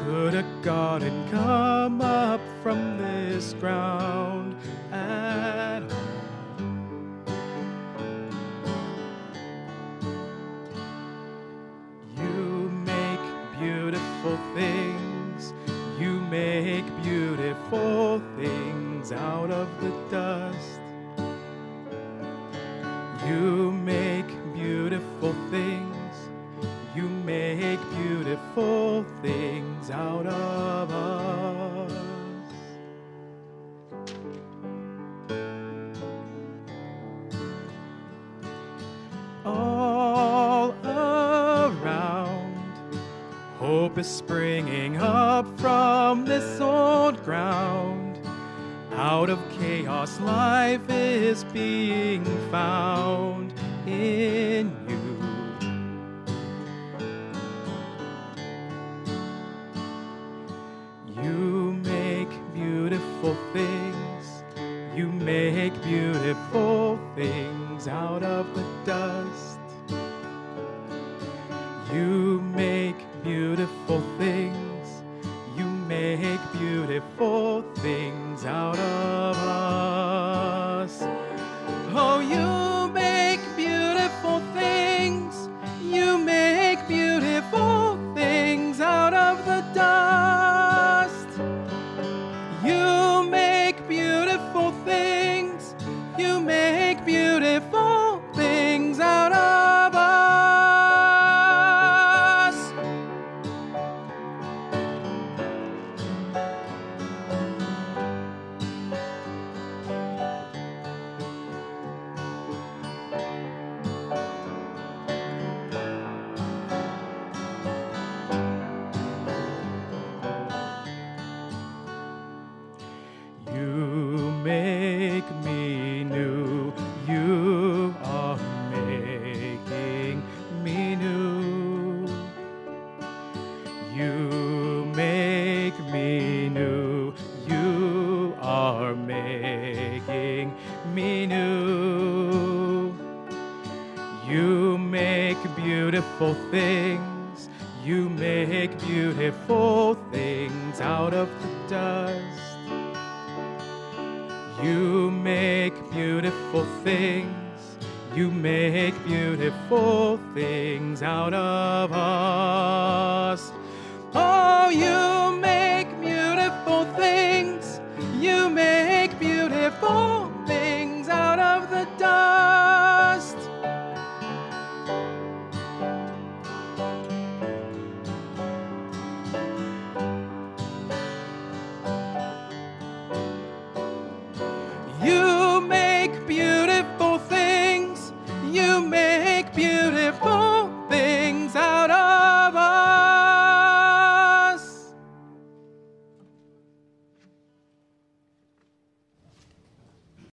Could a garden come up from this ground at all? You make beautiful things. You make beautiful things out of the dust. You make beautiful things. You make beautiful things out of us. All around, hope is springing up from this old ground. Out of chaos, life is being found in you. You make beautiful things. You make beautiful things out of the dust. You make beautiful things. You make beautiful things out of us. Oh, you make beautiful things. You make beautiful things out of the dust. You make beautiful things. You make beautiful things out of us. You make me new. You are making me new. You make me new. You are making me new. You make beautiful things. You make beautiful things out of the dust. You make beautiful things. You make beautiful things out of us.